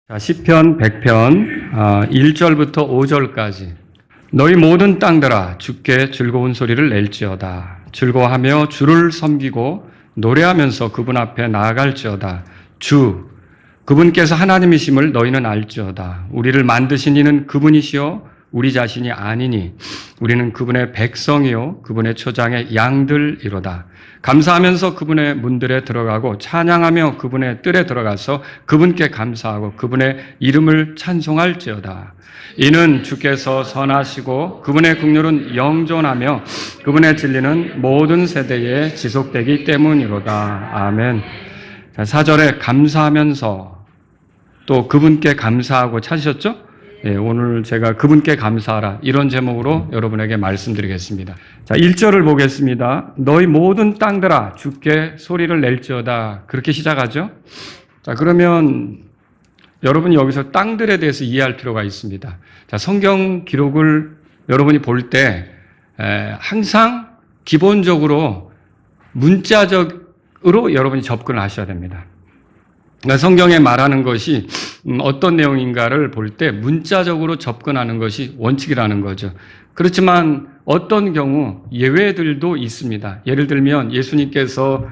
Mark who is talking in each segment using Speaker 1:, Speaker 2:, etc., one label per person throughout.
Speaker 1: 자, 시편 100편 1절부터 5절까지 너희 모든 땅들아 주께 즐거운 소리를 낼지어다. 즐거워하며 주를 섬기고 노래하면서 그분 앞에 나아갈지어다. 주 그분께서 하나님이심을 너희는 알지어다. 우리를 만드신 이는 그분이시요 우리 자신이 아니니 우리는 그분의 백성이요 그분의 초장의 양들이로다. 감사하면서 그분의 문들에 들어가고 찬양하며 그분의 뜰에 들어가서 그분께 감사하고 그분의 이름을 찬송할지어다. 이는 주께서 선하시고 그분의 긍휼은 영존하며 그분의 진리는 모든 세대에 지속되기 때문이로다. 아멘. 4절에 감사하면서 또 그분께 감사하고 찾으셨죠? 네, 오늘 제가 그분께 감사하라 이런 제목으로 여러분에게 말씀드리겠습니다. 자, 1절을 보겠습니다. 너희 모든 땅들아 주께 소리를 낼지어다. 그렇게 시작하죠. 자, 그러면 여러분이 여기서 땅들에 대해서 이해할 필요가 있습니다. 자, 성경 기록을 여러분이 볼 때 항상 기본적으로 문자적으로 여러분이 접근을 하셔야 됩니다. 그러니까 성경에 말하는 것이 어떤 내용인가를 볼 때 문자적으로 접근하는 것이 원칙이라는 거죠. 그렇지만 어떤 경우 예외들도 있습니다. 예를 들면 예수님께서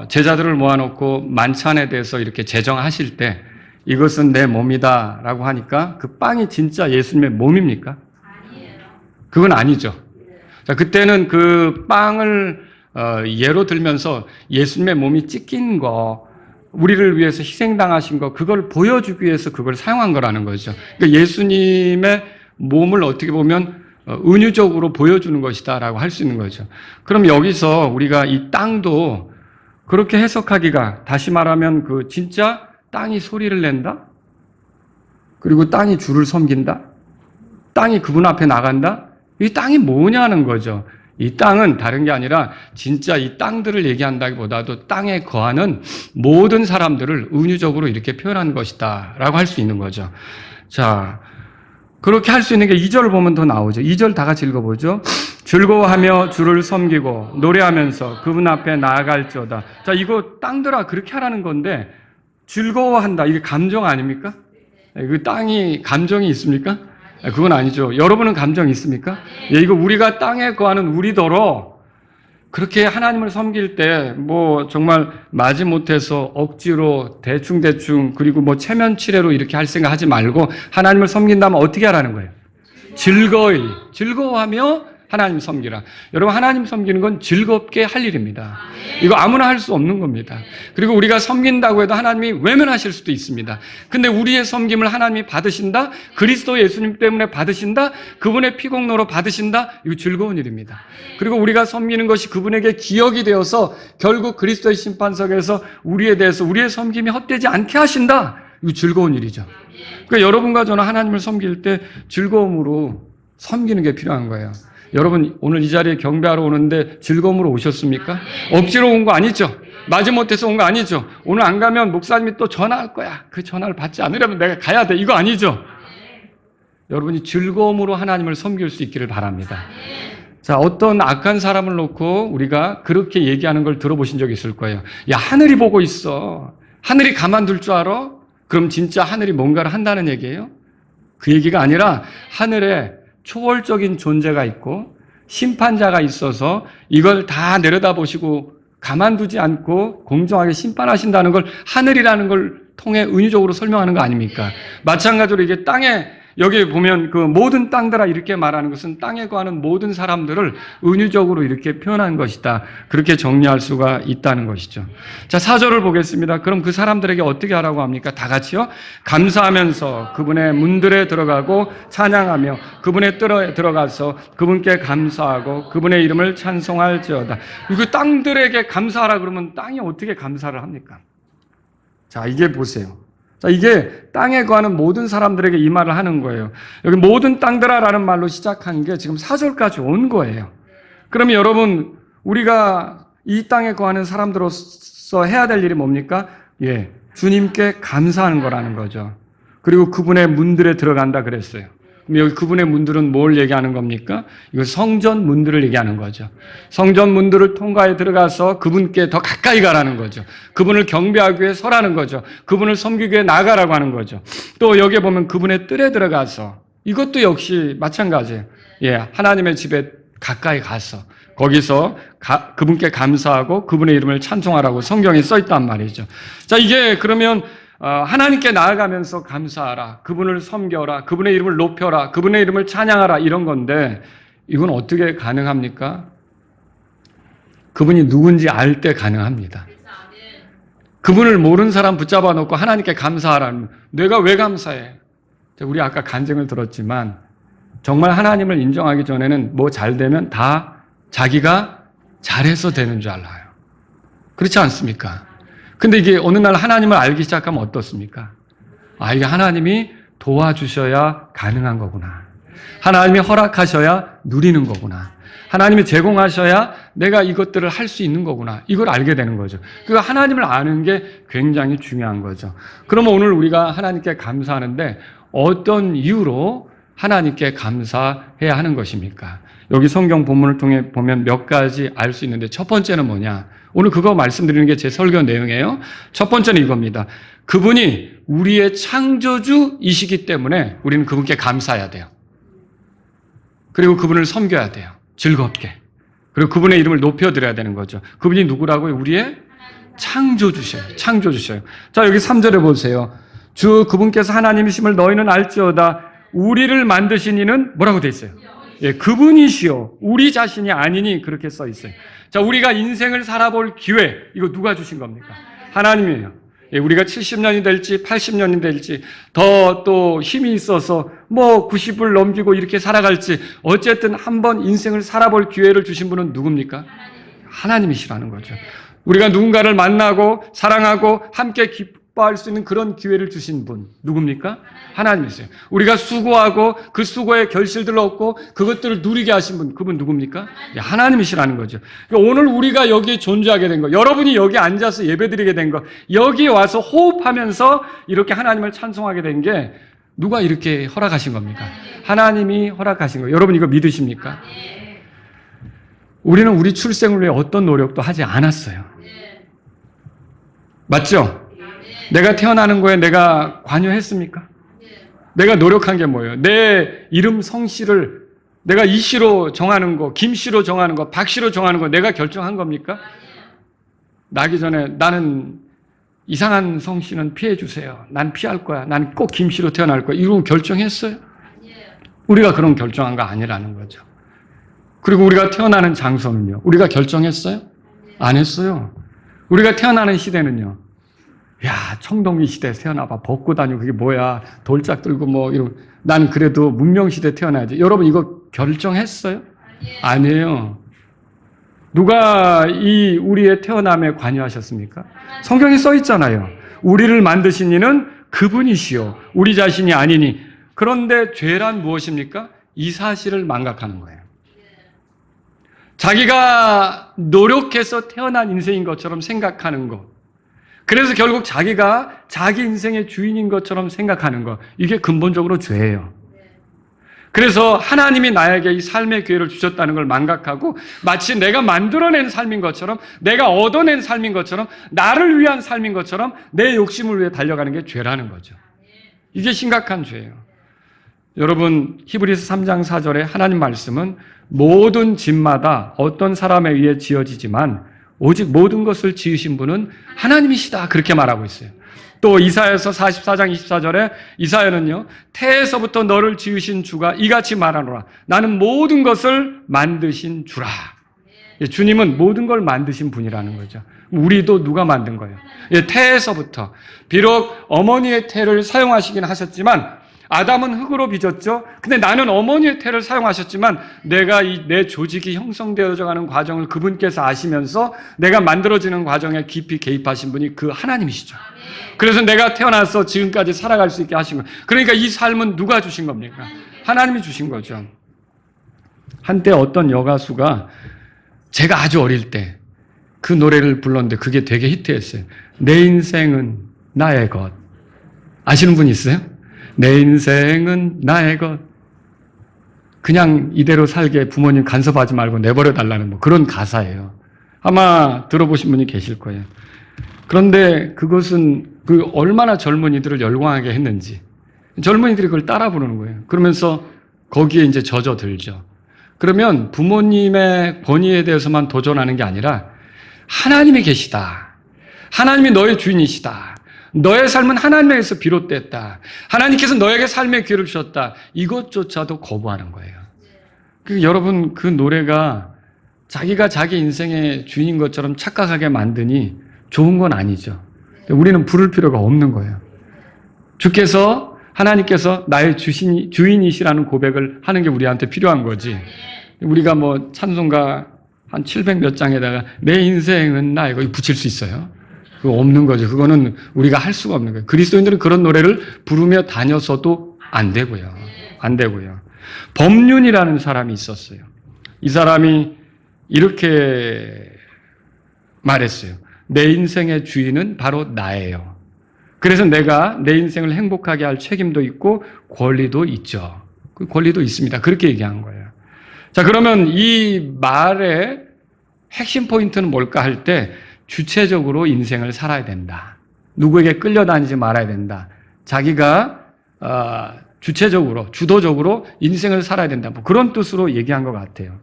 Speaker 1: 제자들을 모아놓고 만찬에 대해서 이렇게 제정하실 때 이것은 내 몸이다 라고 하니까 그 빵이 진짜 예수님의 몸입니까? 아니에요. 그건 아니죠. 자, 그때는 그 빵을 예로 들면서 예수님의 몸이 찢긴 거, 우리를 위해서 희생당하신 거, 그걸 보여주기 위해서 그걸 사용한 거라는 거죠. 그러니까 예수님의 몸을 어떻게 보면 은유적으로 보여주는 것이다라고 할 수 있는 거죠. 그럼 여기서 우리가 이 땅도 그렇게 해석하기가, 다시 말하면 그 진짜 땅이 소리를 낸다? 그리고 땅이 주를 섬긴다? 땅이 그분 앞에 나간다? 이 땅이 뭐냐는 거죠. 이 땅은 다른 게 아니라 진짜 이 땅들을 얘기한다기보다도 땅에 거하는 모든 사람들을 은유적으로 이렇게 표현한 것이다 라고 할 수 있는 거죠. 자, 그렇게 할 수 있는 게 2절을 보면 더 나오죠. 2절 다 같이 읽어보죠. 즐거워하며 주를 섬기고 노래하면서 그분 앞에 나아갈지어다. 자, 이거 땅들아 그렇게 하라는 건데 즐거워한다. 이게 감정 아닙니까? 그 땅이 감정이 있습니까? 그건 아니죠. 여러분은 감정 있습니까? 예, 이거 우리가 땅에 거하는 우리더러 그렇게 하나님을 섬길 때 뭐 정말 마지못해서 억지로 대충 그리고 뭐 체면치레로 이렇게 할 생각 하지 말고 하나님을 섬긴다면 어떻게 하라는 거예요? 즐거워하며 하나님 섬기라. 여러분, 하나님 섬기는 건 즐겁게 할 일입니다. 이거 아무나 할 수 없는 겁니다. 그리고 우리가 섬긴다고 해도 하나님이 외면하실 수도 있습니다. 근데 우리의 섬김을 하나님이 받으신다? 그리스도 예수님 때문에 받으신다? 그분의 피공로로 받으신다? 이거 즐거운 일입니다. 그리고 우리가 섬기는 것이 그분에게 기억이 되어서 결국 그리스도의 심판석에서 우리에 대해서 우리의 섬김이 헛되지 않게 하신다? 이거 즐거운 일이죠. 그러니까 여러분과 저는 하나님을 섬길 때 즐거움으로 섬기는 게 필요한 거예요. 여러분, 오늘 이 자리에 경배하러 오는데 즐거움으로 오셨습니까? 억지로 온 거 아니죠? 마지못해서 온 거 아니죠? 오늘 안 가면 목사님이 또 전화할 거야. 그 전화를 받지 않으려면 내가 가야 돼. 이거 아니죠? 여러분이 즐거움으로 하나님을 섬길 수 있기를 바랍니다. 자, 어떤 악한 사람을 놓고 우리가 그렇게 얘기하는 걸 들어보신 적이 있을 거예요. 야, 하늘이 보고 있어. 하늘이 가만둘 줄 알아? 그럼 진짜 하늘이 뭔가를 한다는 얘기예요? 그 얘기가 아니라 하늘에 초월적인 존재가 있고 심판자가 있어서 이걸 다 내려다보시고 가만두지 않고 공정하게 심판하신다는 걸 하늘이라는 걸 통해 은유적으로 설명하는 거 아닙니까? 마찬가지로 이게 땅에 여기 보면 그 모든 땅들아 이렇게 말하는 것은 땅에 거하는 모든 사람들을 은유적으로 이렇게 표현한 것이다. 그렇게 정리할 수가 있다는 것이죠. 자, 4절을 보겠습니다. 그럼 그 사람들에게 어떻게 하라고 합니까? 다 같이요. 감사하면서 그분의 문들에 들어가고 찬양하며 그분의 뜰에 들어가서 그분께 감사하고 그분의 이름을 찬송할지어다. 이거 땅들에게 감사하라 그러면 땅이 어떻게 감사를 합니까? 자, 이게 보세요. 자, 이게 땅에 거하는 모든 사람들에게 이 말을 하는 거예요. 여기 모든 땅들아라는 말로 시작한 게 지금 4절까지 온 거예요. 그러면 여러분, 우리가 이 땅에 거하는 사람들로서 해야 될 일이 뭡니까? 예, 주님께 감사하는 거라는 거죠. 그리고 그분의 문들에 들어간다 그랬어요. 여기 그분의 문들은 뭘 얘기하는 겁니까? 이거 성전 문들을 얘기하는 거죠. 성전 문들을 통과해 들어가서 그분께 더 가까이 가라는 거죠. 그분을 경배하기 위해 서라는 거죠. 그분을 섬기기 위해 나가라고 하는 거죠. 또 여기에 보면 그분의 뜰에 들어가서 이것도 역시 마찬가지예요. 하나님의 집에 가까이 가서 거기서 그분께 감사하고 그분의 이름을 찬송하라고 성경에 써 있단 말이죠. 자, 이게 그러면 하나님께 나아가면서 감사하라, 그분을 섬겨라, 그분의 이름을 높여라, 그분의 이름을 찬양하라 이런 건데 이건 어떻게 가능합니까? 그분이 누군지 알 때 가능합니다. 그분을 모르는 사람 붙잡아 놓고 하나님께 감사하라는, 내가 왜 감사해? 우리 아까 간증을 들었지만 정말 하나님을 인정하기 전에는 뭐 잘 되면 다 자기가 잘해서 되는 줄 알아요. 그렇지 않습니까? 근데 이게 어느 날 하나님을 알기 시작하면 어떻습니까? 이게 하나님이 도와주셔야 가능한 거구나. 하나님이 허락하셔야 누리는 거구나. 하나님이 제공하셔야 내가 이것들을 할 수 있는 거구나. 이걸 알게 되는 거죠. 그 하나님을 아는 게 굉장히 중요한 거죠. 그러면 오늘 우리가 하나님께 감사하는데 어떤 이유로 하나님께 감사해야 하는 것입니까? 여기 성경 본문을 통해 보면 몇 가지 알 수 있는데 첫 번째는 뭐냐? 오늘 그거 말씀드리는 게 제 설교 내용이에요. 첫 번째는 이겁니다. 그분이 우리의 창조주이시기 때문에 우리는 그분께 감사해야 돼요. 그리고 그분을 섬겨야 돼요. 즐겁게. 그리고 그분의 이름을 높여드려야 되는 거죠. 그분이 누구라고요? 우리의 창조주셔요. 창조주셔요. 자, 여기 3절에 보세요. 주 그분께서 하나님이심을 너희는 알지어다. 우리를 만드신 이는 뭐라고 돼 있어요? 그분이시요 우리 자신이 아니니 그렇게 써 있어요. 자, 우리가 인생을 살아볼 기회, 이거 누가 주신 겁니까? 하나님이에요. 우리가 70년이 될지 80년이 될지 더 또 힘이 있어서 뭐 90을 넘기고 이렇게 살아갈지 어쨌든 한번 인생을 살아볼 기회를 주신 분은 누굽니까? 하나님이시라는 거죠. 우리가 누군가를 만나고 사랑하고 함께 기뻐할 수 있는 그런 기회를 주신 분 누굽니까? 하나님이세요. 우리가 수고하고 그 수고의 결실들을 얻고 그것들을 누리게 하신 분, 그분 누굽니까? 하나님이시라는 거죠. 오늘 우리가 여기에 존재하게 된 거, 여러분이 여기 앉아서 예배드리게 된 거, 여기 와서 호흡하면서 이렇게 하나님을 찬송하게 된 게 누가 이렇게 허락하신 겁니까? 하나님이 허락하신 거예요. 여러분 이거 믿으십니까? 우리는 우리 출생을 위해 어떤 노력도 하지 않았어요. 맞죠? 내가 태어나는 거에 내가 관여했습니까? 내가 노력한 게 뭐예요? 내 이름 성씨를 내가 이씨로 정하는 거, 김씨로 정하는 거, 박씨로 정하는 거 내가 결정한 겁니까? 나기 전에 나는 이상한 성씨는 피해 주세요. 난 피할 거야. 난 꼭 김씨로 태어날 거야. 이런 결정했어요? 우리가 그런 결정한 거 아니라는 거죠. 그리고 우리가 태어나는 장소는요. 우리가 결정했어요? 안 했어요. 우리가 태어나는 시대는요. 야, 청동기 시대에 태어나봐. 벗고 다니고 그게 뭐야. 돌짝 들고 뭐 이러고. 난 그래도 문명시대에 태어나야지. 여러분 이거 결정했어요? 아니에요. 누가 이 우리의 태어남에 관여하셨습니까? 성경에 써 있잖아요. 우리를 만드신 이는 그분이시요 우리 자신이 아니니. 그런데 죄란 무엇입니까? 이 사실을 망각하는 거예요. 자기가 노력해서 태어난 인생인 것처럼 생각하는 것. 그래서 결국 자기가 자기 인생의 주인인 것처럼 생각하는 것. 이게 근본적으로 죄예요. 그래서 하나님이 나에게 이 삶의 기회를 주셨다는 걸 망각하고 마치 내가 만들어낸 삶인 것처럼 내가 얻어낸 삶인 것처럼 나를 위한 삶인 것처럼 내 욕심을 위해 달려가는 게 죄라는 거죠. 이게 심각한 죄예요. 여러분 히브리서 3장 4절에 하나님 말씀은 모든 집마다 어떤 사람에 의해 지어지지만 오직 모든 것을 지으신 분은 하나님이시다. 그렇게 말하고 있어요. 또 이사야서 44장 24절에 이사야는요. 태에서부터 너를 지으신 주가 이같이 말하노라. 나는 모든 것을 만드신 주라. 주님은 모든 걸 만드신 분이라는 거죠. 우리도 누가 만든 거예요? 태에서부터. 비록 어머니의 태를 사용하시긴 하셨지만 아담은 흙으로 빚었죠. 근데 나는 어머니의 태를 사용하셨지만 내가 내 조직이 형성되어져 가는 과정을 그분께서 아시면서 내가 만들어지는 과정에 깊이 개입하신 분이 그 하나님이시죠. 그래서 내가 태어나서 지금까지 살아갈 수 있게 하신 거예요. 그러니까 이 삶은 누가 주신 겁니까? 하나님이 주신 거죠. 한때 어떤 여가수가 제가 아주 어릴 때 그 노래를 불렀는데 그게 되게 히트했어요. 내 인생은 나의 것. 아시는 분 있어요? 내 인생은 나의 것. 그냥 이대로 살게 부모님 간섭하지 말고 내버려 달라는 뭐 그런 가사예요. 아마 들어보신 분이 계실 거예요. 그런데 그것은 그 얼마나 젊은이들을 열광하게 했는지 젊은이들이 그걸 따라 부르는 거예요. 그러면서 거기에 이제 젖어들죠. 그러면 부모님의 권위에 대해서만 도전하는 게 아니라 하나님이 계시다. 하나님이 너의 주인이시다. 너의 삶은 하나님에서 비롯됐다. 하나님께서 너에게 삶의 기회를 주셨다. 이것조차도 거부하는 거예요. 여러분, 그 노래가 자기가 자기 인생의 주인인 것처럼 착각하게 만드니 좋은 건 아니죠. 우리는 부를 필요가 없는 거예요. 주께서, 하나님께서 나의 주인이시라는 고백을 하는 게 우리한테 필요한 거지. 우리가 뭐 찬송가 한 700 몇 장에다가 내 인생은 나 이거 붙일 수 있어요? 그거 없는 거죠. 그거는 우리가 할 수가 없는 거예요. 그리스도인들은 그런 노래를 부르며 다녀서도 안 되고요. 안 되고요. 법륜이라는 사람이 있었어요. 이 사람이 이렇게 말했어요. 내 인생의 주인은 바로 나예요. 그래서 내가 내 인생을 행복하게 할 책임도 있고 권리도 있죠. 그 권리도 있습니다. 그렇게 얘기한 거예요. 자, 그러면 이 말의 핵심 포인트는 뭘까 할 때 주체적으로 인생을 살아야 된다. 누구에게 끌려다니지 말아야 된다. 자기가 주체적으로, 주도적으로 인생을 살아야 된다. 뭐 그런 뜻으로 얘기한 것 같아요.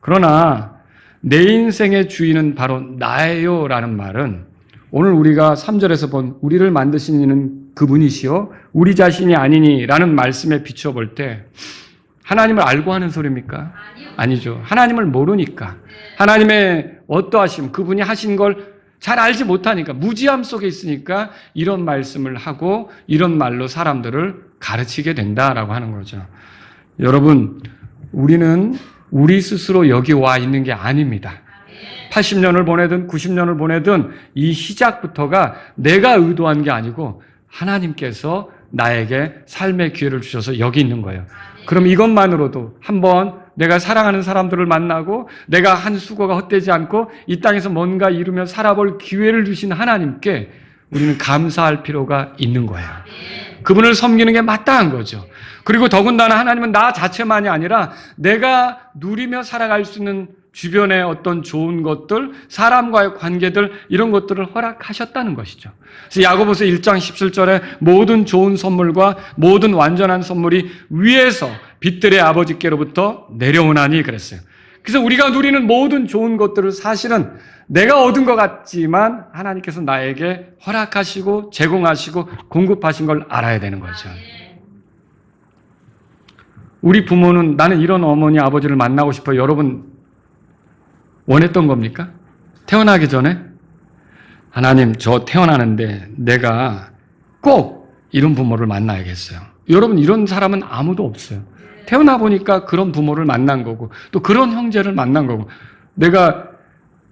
Speaker 1: 그러나 내 인생의 주인은 바로 나예요 라는 말은 오늘 우리가 3절에서 본 우리를 만드신 이는 그분이시요 우리 자신이 아니니 라는 말씀에 비춰볼 때 하나님을 알고 하는 소리입니까? 아니죠. 하나님을 모르니까. 하나님의 어떠하심, 그분이 하신 걸 잘 알지 못하니까, 무지함 속에 있으니까 이런 말씀을 하고 이런 말로 사람들을 가르치게 된다라고 하는 거죠. 여러분, 우리는 우리 스스로 여기 와 있는 게 아닙니다. 80년을 보내든 90년을 보내든 이 시작부터가 내가 의도한 게 아니고 하나님께서 나에게 삶의 기회를 주셔서 여기 있는 거예요. 그럼 이것만으로도 한번 내가 사랑하는 사람들을 만나고 내가 한 수고가 헛되지 않고 이 땅에서 뭔가 이루며 살아볼 기회를 주신 하나님께 우리는 감사할 필요가 있는 거예요. 그분을 섬기는 게 마땅한 거죠. 그리고 더군다나 하나님은 나 자체만이 아니라 내가 누리며 살아갈 수 있는 주변의 어떤 좋은 것들, 사람과의 관계들 이런 것들을 허락하셨다는 것이죠. 그래서 야고보서 1장 17절에 모든 좋은 선물과 모든 완전한 선물이 위에서 빛들의 아버지께로부터 내려오나니 그랬어요. 그래서 우리가 누리는 모든 좋은 것들을 사실은 내가 얻은 것 같지만 하나님께서 나에게 허락하시고 제공하시고 공급하신 걸 알아야 되는 거죠. 우리 부모는 나는 이런 어머니 아버지를 만나고 싶어요. 여러분 원했던 겁니까? 태어나기 전에 하나님 저 태어나는데 내가 꼭 이런 부모를 만나야겠어요. 여러분 이런 사람은 아무도 없어요. 태어나 보니까 그런 부모를 만난 거고 또 그런 형제를 만난 거고 내가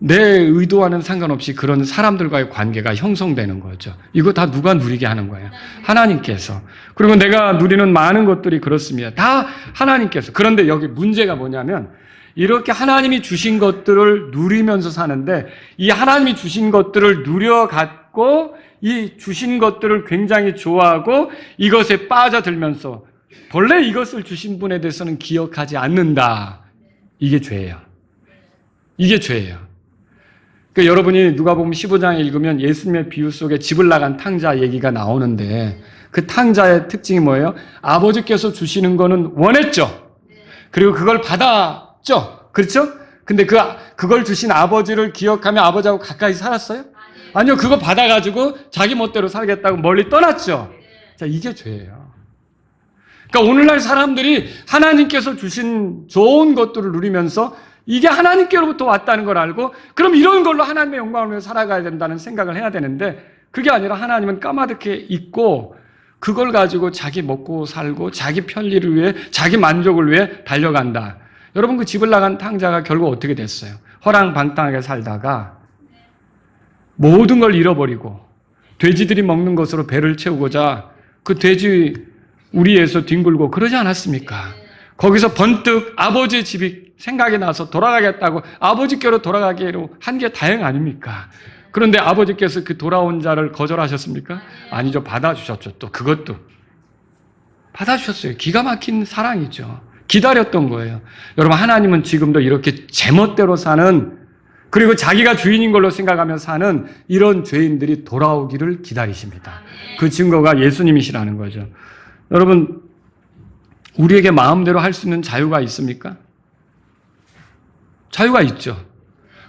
Speaker 1: 내 의도와는 상관없이 그런 사람들과의 관계가 형성되는 거죠. 이거 다 누가 누리게 하는 거예요? 하나님께서. 그리고 내가 누리는 많은 것들이 그렇습니다. 다 하나님께서. 그런데 여기 문제가 뭐냐면 이렇게 하나님이 주신 것들을 누리면서 사는데 이 하나님이 주신 것들을 누려갖고 이 주신 것들을 굉장히 좋아하고 이것에 빠져들면서 본래 이것을 주신 분에 대해서는 기억하지 않는다. 이게 죄예요. 이게 죄예요. 그러니까 여러분이 누가복음 15장에 읽으면 예수님의 비유 속에 집을 나간 탕자 얘기가 나오는데 그 탕자의 특징이 뭐예요? 아버지께서 주시는 거는 원했죠. 그리고 그걸 받았죠. 그렇죠? 근데 그걸 주신 아버지를 기억하며 아버지하고 가까이 살았어요? 아니요. 그거 받아가지고 자기 멋대로 살겠다고 멀리 떠났죠. 자, 이게 죄예요. 그러니까 오늘날 사람들이 하나님께서 주신 좋은 것들을 누리면서 이게 하나님께로부터 왔다는 걸 알고 그럼 이런 걸로 하나님의 영광을 위해 살아가야 된다는 생각을 해야 되는데 그게 아니라 하나님은 까마득해 있고 그걸 가지고 자기 먹고 살고 자기 편리를 위해 자기 만족을 위해 달려간다. 여러분 그 집을 나간 탕자가 결국 어떻게 됐어요? 허랑방탕하게 살다가 모든 걸 잃어버리고 돼지들이 먹는 것으로 배를 채우고자 그 돼지 우리에서 뒹굴고 그러지 않았습니까? 거기서 번뜩 아버지의 집이 생각이 나서 돌아가겠다고 아버지께로 돌아가기로 한 게 다행 아닙니까? 그런데 아버지께서 그 돌아온 자를 거절하셨습니까? 아니죠. 받아주셨죠. 또 그것도 받아주셨어요. 기가 막힌 사랑이죠. 기다렸던 거예요. 여러분, 하나님은 지금도 이렇게 제멋대로 사는, 그리고 자기가 주인인 걸로 생각하며 사는 이런 죄인들이 돌아오기를 기다리십니다. 그 증거가 예수님이시라는 거죠. 여러분, 우리에게 마음대로 할 수 있는 자유가 있습니까? 자유가 있죠.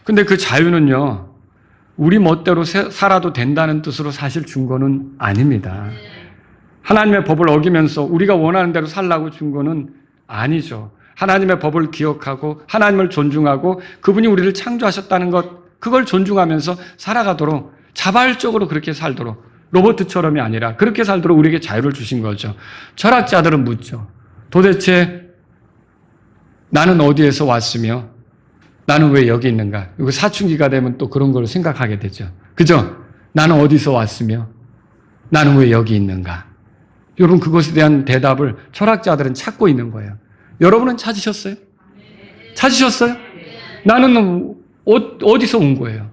Speaker 1: 근데 그 자유는요, 우리 멋대로 살아도 된다는 뜻으로 사실 준 거는 아닙니다. 하나님의 법을 어기면서 우리가 원하는 대로 살라고 준 거는 아니죠. 하나님의 법을 기억하고 하나님을 존중하고 그분이 우리를 창조하셨다는 것, 그걸 존중하면서 살아가도록, 자발적으로 그렇게 살도록, 로봇처럼이 아니라 그렇게 살도록 우리에게 자유를 주신 거죠. 철학자들은 묻죠. 도대체 나는 어디에서 왔으며 나는 왜 여기 있는가? 이거 사춘기가 되면 또 그런 걸 생각하게 되죠. 그죠? 나는 어디서 왔으며 나는 왜 여기 있는가? 여러분, 그것에 대한 대답을 철학자들은 찾고 있는 거예요. 여러분은 찾으셨어요? 찾으셨어요? 나는 어디서 온 거예요?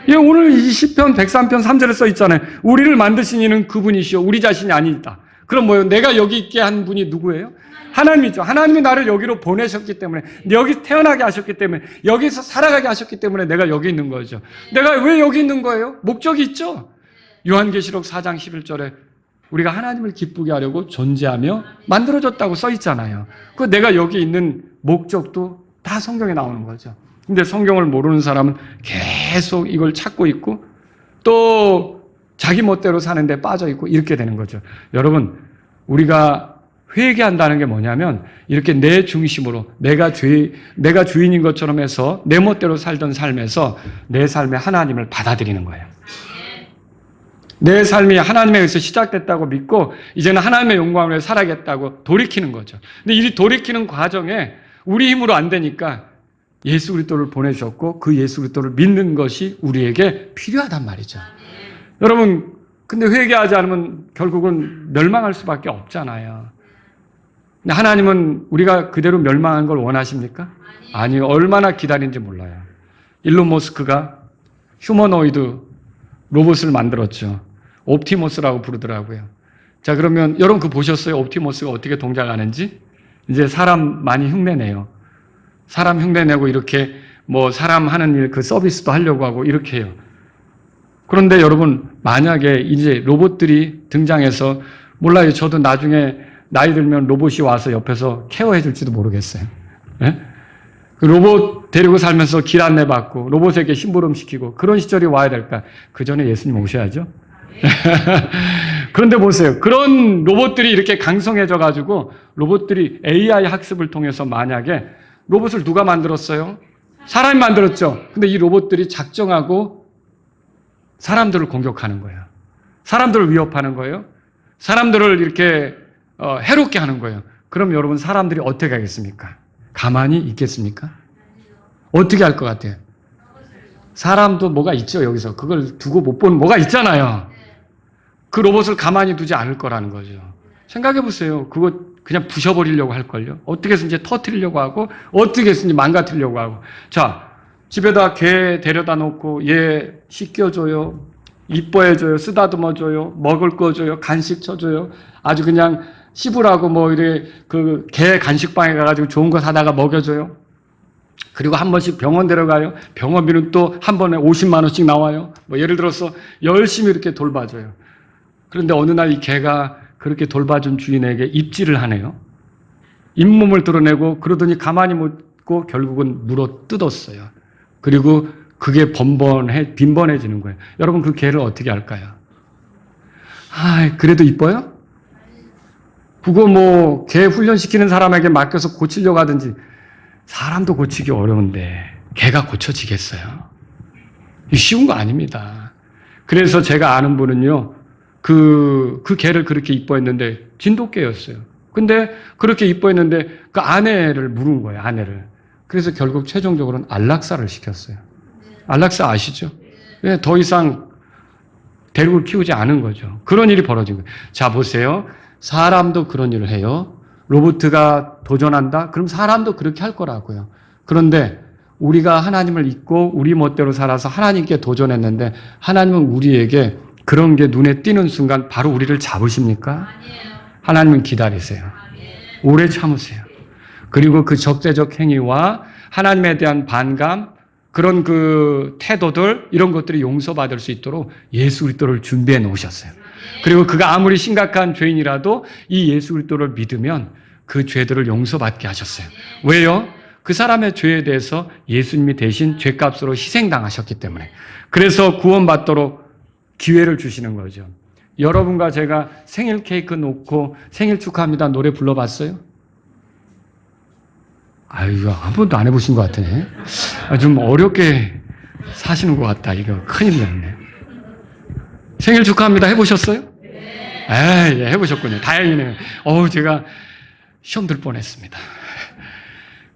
Speaker 1: 예, 오늘 이 시편 103편 3절에 써 있잖아요. 우리를 만드신 이는 그분이시요 우리 자신이 아니다. 그럼 뭐예요? 내가 여기 있게 한 분이 누구예요? 하나님이죠. 하나님이 나를 여기로 보내셨기 때문에, 여기 태어나게 하셨기 때문에, 여기서 살아가게 하셨기 때문에 내가 여기 있는 거죠. 내가 왜 여기 있는 거예요? 목적이 있죠. 요한계시록 4장 11절에 우리가 하나님을 기쁘게 하려고 존재하며 만들어졌다고 써 있잖아요. 그 내가 여기 있는 목적도 다 성경에 나오는 거죠. 근데 성경을 모르는 사람은 계속 이걸 찾고 있고 또 자기 멋대로 사는데 빠져 있고 이렇게 되는 거죠. 여러분, 우리가 회개한다는 게 뭐냐면 이렇게 내 중심으로 내가 주인인 것처럼 해서 내 멋대로 살던 삶에서 내 삶에 하나님을 받아들이는 거예요. 내 삶이 하나님에 의해서 시작됐다고 믿고 이제는 하나님의 영광을 위해 살아야겠다고 돌이키는 거죠. 근데 이 돌이키는 과정에 우리 힘으로 안 되니까 예수 그리스도를 보내주셨고 그 예수 그리스도를 믿는 것이 우리에게 필요하단 말이죠. 여러분, 근데 회개하지 않으면 결국은 멸망할 수밖에 없잖아요. 근데 하나님은 우리가 그대로 멸망한 걸 원하십니까? 아니요. 얼마나 기다린지 몰라요. 일론 머스크가 휴머노이드 로봇을 만들었죠. 옵티머스라고 부르더라고요. 자, 그러면 여러분 그거 보셨어요? 옵티머스가 어떻게 동작하는지? 이제 사람 많이 흉내내요. 사람 흉내내고 이렇게 뭐 사람 하는 일 그 서비스도 하려고 하고 이렇게 해요. 그런데 여러분, 만약에 이제 로봇들이 등장해서, 몰라요. 저도 나중에 나이 들면 로봇이 와서 옆에서 케어해 줄지도 모르겠어요. 네? 그 로봇 데리고 살면서 길 안내 받고 로봇에게 심부름 시키고 그런 시절이 와야 될까? 그 전에 예수님 오셔야죠. 그런데 보세요. 그런 로봇들이 이렇게 강성해져 가지고 로봇들이 AI 학습을 통해서 만약에 로봇을 누가 만들었어요? 사람이 만들었죠. 근데 이 로봇들이 작정하고 사람들을 공격하는 거예요. 사람들을 위협하는 거예요. 사람들을 이렇게 해롭게 하는 거예요. 그럼 여러분, 사람들이 어떻게 하겠습니까? 가만히 있겠습니까? 어떻게 할 것 같아요? 사람도 뭐가 있죠, 여기서. 그걸 두고 못 보는 뭐가 있잖아요. 그 로봇을 가만히 두지 않을 거라는 거죠. 생각해 보세요. 그거 그냥 부셔버리려고 할걸요. 어떻게 해서든지 터뜨리려고 하고, 어떻게 해서든지 망가뜨리려고 하고. 자, 집에다 개 데려다 놓고 얘 씻겨줘요. 이뻐해줘요. 쓰다듬어줘요. 먹을 거 줘요. 간식 쳐줘요. 아주 그냥 씹으라고 뭐 이래 그 개 간식방에 가가지고 좋은 거 사다가 먹여줘요. 그리고 한 번씩 병원 데려가요. 병원비는 또 한 번에 50만 원씩 나와요. 뭐 예를 들어서 열심히 이렇게 돌봐줘요. 그런데 어느 날 이 개가 그렇게 돌봐준 주인에게 입질을 하네요. 잇몸을 드러내고 그러더니 가만히 묻고 결국은 물어 뜯었어요. 그리고 그게 빈번해지는 거예요. 여러분, 그 개를 어떻게 할까요? 그래도 이뻐요? 그거 뭐 개 훈련시키는 사람에게 맡겨서 고치려고 하든지. 사람도 고치기 어려운데 개가 고쳐지겠어요? 쉬운 거 아닙니다. 그래서 제가 아는 분은요, 그 개를 그렇게 이뻐했는데 진돗개였어요. 근데 그렇게 이뻐했는데 그 아내를 물은 거예요, 아내를. 그래서 결국 최종적으로는 안락사를 시켰어요. 안락사 아시죠? 네, 더 이상 데리고 키우지 않은 거죠. 그런 일이 벌어진 거예요. 자, 보세요. 사람도 그런 일을 해요. 로봇가 도전한다? 그럼 사람도 그렇게 할 거라고요. 그런데 우리가 하나님을 잊고 우리 멋대로 살아서 하나님께 도전했는데 하나님은 우리에게 그런 게 눈에 띄는 순간 바로 우리를 잡으십니까? 하나님은 기다리세요. 오래 참으세요. 그리고 그 적대적 행위와 하나님에 대한 반감, 그런 그 태도들, 이런 것들이 용서받을 수 있도록 예수 그리스도를 준비해 놓으셨어요. 그리고 그가 아무리 심각한 죄인이라도 이 예수 그리스도를 믿으면 그 죄들을 용서받게 하셨어요. 왜요? 그 사람의 죄에 대해서 예수님이 대신 죄값으로 희생당하셨기 때문에. 그래서 구원받도록 기회를 주시는 거죠. 여러분과 제가 생일 케이크 놓고 생일 축하합니다 노래 불러봤어요? 이거 한 번도 안 해보신 것 같네. 좀 어렵게 사시는 것 같다. 이거 큰일 났네. 생일 축하합니다 해보셨어요? 예, 해보셨군요. 다행이네요. 제가 시험 들 뻔했습니다.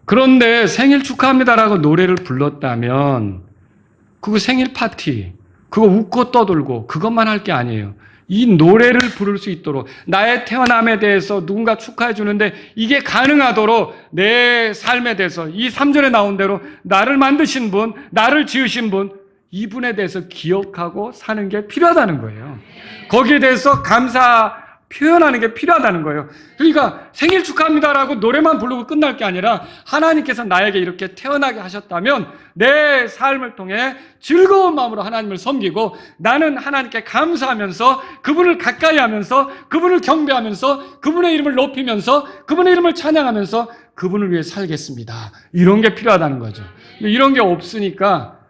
Speaker 1: 그런데 생일 축하합니다라고 노래를 불렀다면 그거 생일 파티, 그거 웃고 떠들고 그것만 할 게 아니에요. 이 노래를 부를 수 있도록 나의 태어남에 대해서 누군가 축하해 주는데 이게 가능하도록 내 삶에 대해서 이 3절에 나온 대로 나를 만드신 분, 나를 지으신 분, 이분에 대해서 기억하고 사는 게 필요하다는 거예요. 거기에 대해서 감사 표현하는 게 필요하다는 거예요. 그러니까 생일 축하합니다라고 노래만 부르고 끝날 게 아니라 하나님께서 나에게 이렇게 태어나게 하셨다면 내 삶을 통해 즐거운 마음으로 하나님을 섬기고 나는 하나님께 감사하면서 그분을 가까이 하면서 그분을 경배하면서 그분의 이름을 높이면서 그분의 이름을 찬양하면서 그분을 위해 살겠습니다. 이런 게 필요하다는 거죠. 이런 게 없으니까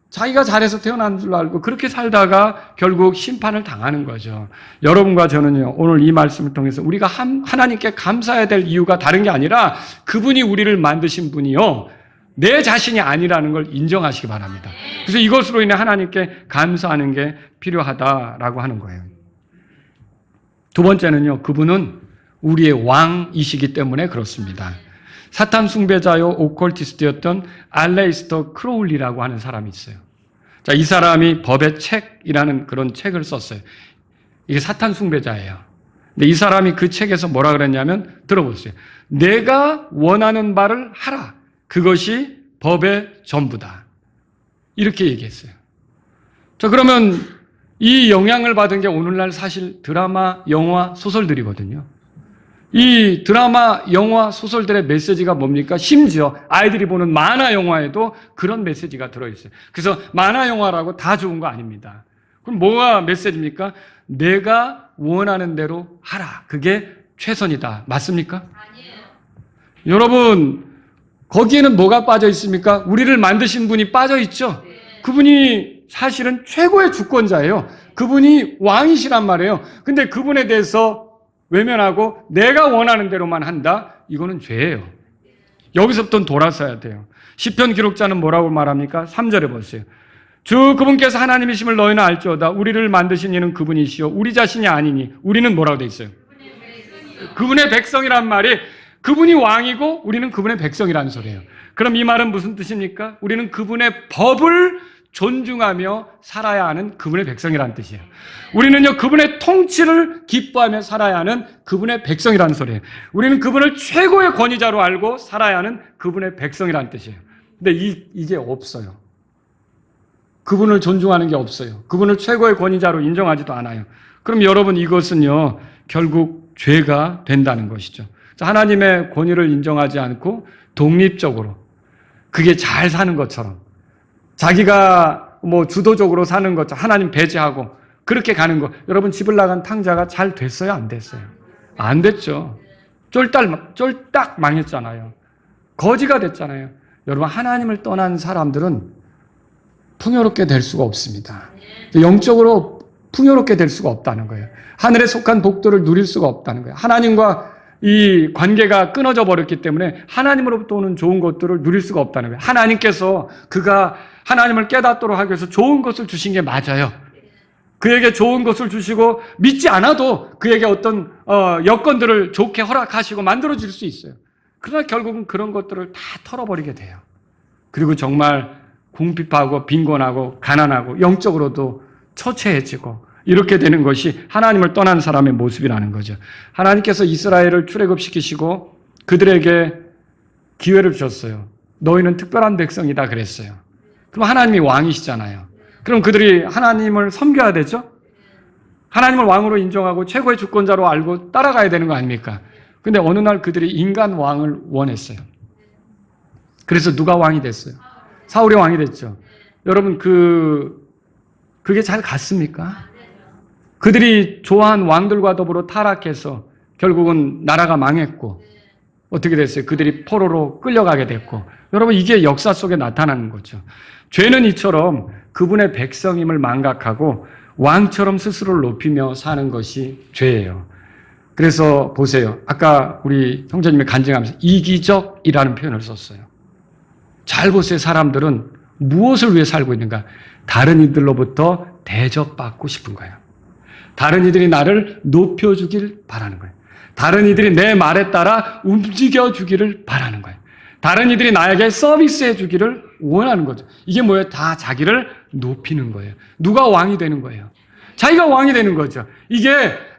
Speaker 1: 자기가 잘해서 태어난 줄 알고 그렇게 살다가 결국 심판을 당하는 거죠. 여러분과 저는요, 오늘 이 말씀을 통해서 우리가 하나님께 감사해야 될 이유가 다른 게 아니라 그분이 우리를 만드신 분이요, 내 자신이 아니라는 걸 인정하시기 바랍니다. 그래서 이것으로 인해 하나님께 감사하는 게 필요하다라고 하는 거예요. 두 번째는요, 그분은 우리의 왕이시기 때문에 그렇습니다. 사탄 숭배자요 오컬티스트였던 알레이스터 크로울리라고 하는 사람이 있어요. 자, 이 사람이 법의 책이라는 그런 책을 썼어요. 이게 사탄 숭배자예요. 근데 이 사람이 그 책에서 뭐라 그랬냐면, 들어보세요. 내가 원하는 바를 하라. 그것이 법의 전부다. 이렇게 얘기했어요. 자, 그러면 이 영향을 받은 게 오늘날 사실 드라마, 영화, 소설들이거든요. 이 드라마, 영화, 소설들의 메시지가 뭡니까? 심지어 아이들이 보는 만화 영화에도 그런 메시지가 들어있어요. 그래서 만화 영화라고 다 좋은 거 아닙니다. 그럼 뭐가 메시지입니까? 내가 원하는 대로 하라. 그게 최선이다. 맞습니까? 아니에요. 여러분, 거기에는 뭐가 빠져 있습니까? 우리를 만드신 분이 빠져 있죠? 그분이 사실은 최고의 주권자예요. 그분이 왕이시란 말이에요. 근데 그분에 대해서 외면하고 내가 원하는 대로만 한다? 이거는 죄예요. 여기서부터는 돌아서야 돼요. 시편 기록자는 뭐라고 말합니까? 3절에 보세요. 주 그분께서 하나님이심을 너희는 알지어다. 우리를 만드신 이는 그분이시요 우리 자신이 아니니. 우리는 뭐라고 돼 있어요? 그분의 백성이란 말이 그분이 왕이고 우리는 그분의 백성이라는 소리예요. 그럼 이 말은 무슨 뜻입니까? 우리는 그분의 법을 존중하며 살아야 하는 그분의 백성이라는 뜻이에요. 우리는요, 그분의 통치를 기뻐하며 살아야 하는 그분의 백성이라는 소리예요. 우리는 그분을 최고의 권위자로 알고 살아야 하는 그분의 백성이라는 뜻이에요. 근데 이게 없어요. 그분을 존중하는 게 없어요. 그분을 최고의 권위자로 인정하지도 않아요. 그럼 여러분, 이것은요, 결국 죄가 된다는 것이죠. 하나님의 권위를 인정하지 않고 독립적으로 그게 잘 사는 것처럼 자기가 주도적으로 사는 것처럼 하나님 배제하고 그렇게 가는 거. 여러분, 집을 나간 탕자가 잘 됐어요? 안 됐어요? 안 됐죠. 쫄딱 망했잖아요. 거지가 됐잖아요. 여러분, 하나님을 떠난 사람들은 풍요롭게 될 수가 없습니다. 영적으로 풍요롭게 될 수가 없다는 거예요. 하늘에 속한 복들을 누릴 수가 없다는 거예요. 하나님과 이 관계가 끊어져 버렸기 때문에 하나님으로부터 오는 좋은 것들을 누릴 수가 없다는 거예요. 하나님께서 그가 하나님을 깨닫도록 하기 위해서 좋은 것을 주신 게 맞아요. 그에게 좋은 것을 주시고 믿지 않아도 그에게 어떤 여건들을 좋게 허락하시고 만들어줄 수 있어요. 그러나 결국은 그런 것들을 다 털어버리게 돼요. 그리고 정말 궁핍하고 빈곤하고 가난하고 영적으로도 처체해지고 이렇게 되는 것이 하나님을 떠난 사람의 모습이라는 거죠. 하나님께서 이스라엘을 출애굽시키시고 그들에게 기회를 주셨어요. 너희는 특별한 백성이다 그랬어요. 그럼 하나님이 왕이시잖아요. 그럼 그들이 하나님을 섬겨야 되죠? 하나님을 왕으로 인정하고 최고의 주권자로 알고 따라가야 되는 거 아닙니까? 근데 어느 날 그들이 인간 왕을 원했어요. 그래서 누가 왕이 됐어요? 사울이 왕이 됐죠. 여러분, 그게 잘 갔습니까? 그들이 좋아한 왕들과 더불어 타락해서 결국은 나라가 망했고, 어떻게 됐어요? 그들이 포로로 끌려가게 됐고, 여러분, 이게 역사 속에 나타나는 거죠. 죄는 이처럼 그분의 백성임을 망각하고 왕처럼 스스로를 높이며 사는 것이 죄예요. 그래서 보세요. 아까 우리 형제님이 간증하면서 이기적이라는 표현을 썼어요. 잘 보세요. 사람들은 무엇을 위해 살고 있는가? 다른 이들로부터 대접받고 싶은 거예요. 다른 이들이 나를 높여주길 바라는 거예요. 다른 이들이 내 말에 따라 움직여주기를 바라는 거예요. 다른 이들이 나에게 서비스해 주기를 원하는 거죠. 이게 뭐예요? 다 자기를 높이는 거예요. 누가 왕이 되는 거예요? 자기가 왕이 되는 거죠. 이게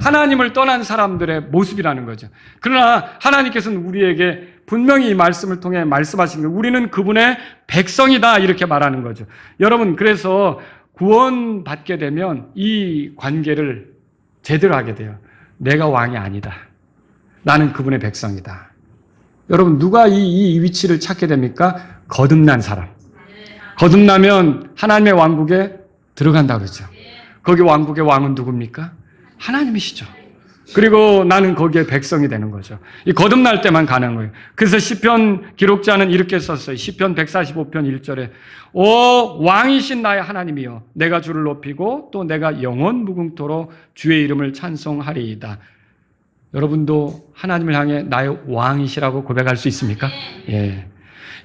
Speaker 1: 하나님을 떠난 사람들의 모습이라는 거죠. 그러나 하나님께서는 우리에게 분명히 이 말씀을 통해 말씀하시는 거예요. 우리는 그분의 백성이다 이렇게 말하는 거죠. 여러분, 그래서 구원받게 되면 이 관계를 제대로 하게 돼요. 내가 왕이 아니다. 나는 그분의 백성이다. 여러분, 누가 이 위치를 찾게 됩니까? 거듭난 사람. 거듭나면 하나님의 왕국에 들어간다고 그러죠. 거기 왕국의 왕은 누굽니까? 하나님이시죠. 그리고 나는 거기에 백성이 되는 거죠. 이 거듭날 때만 가는 거예요. 그래서 시편 기록자는 이렇게 썼어요. 시편 145편 1절에 오 왕이신 나의 하나님이여 내가 주를 높이고 또 내가 영원 무궁토로 주의 이름을 찬송하리이다. 여러분도 하나님을 향해 나의 왕이시라고 고백할 수 있습니까? 예.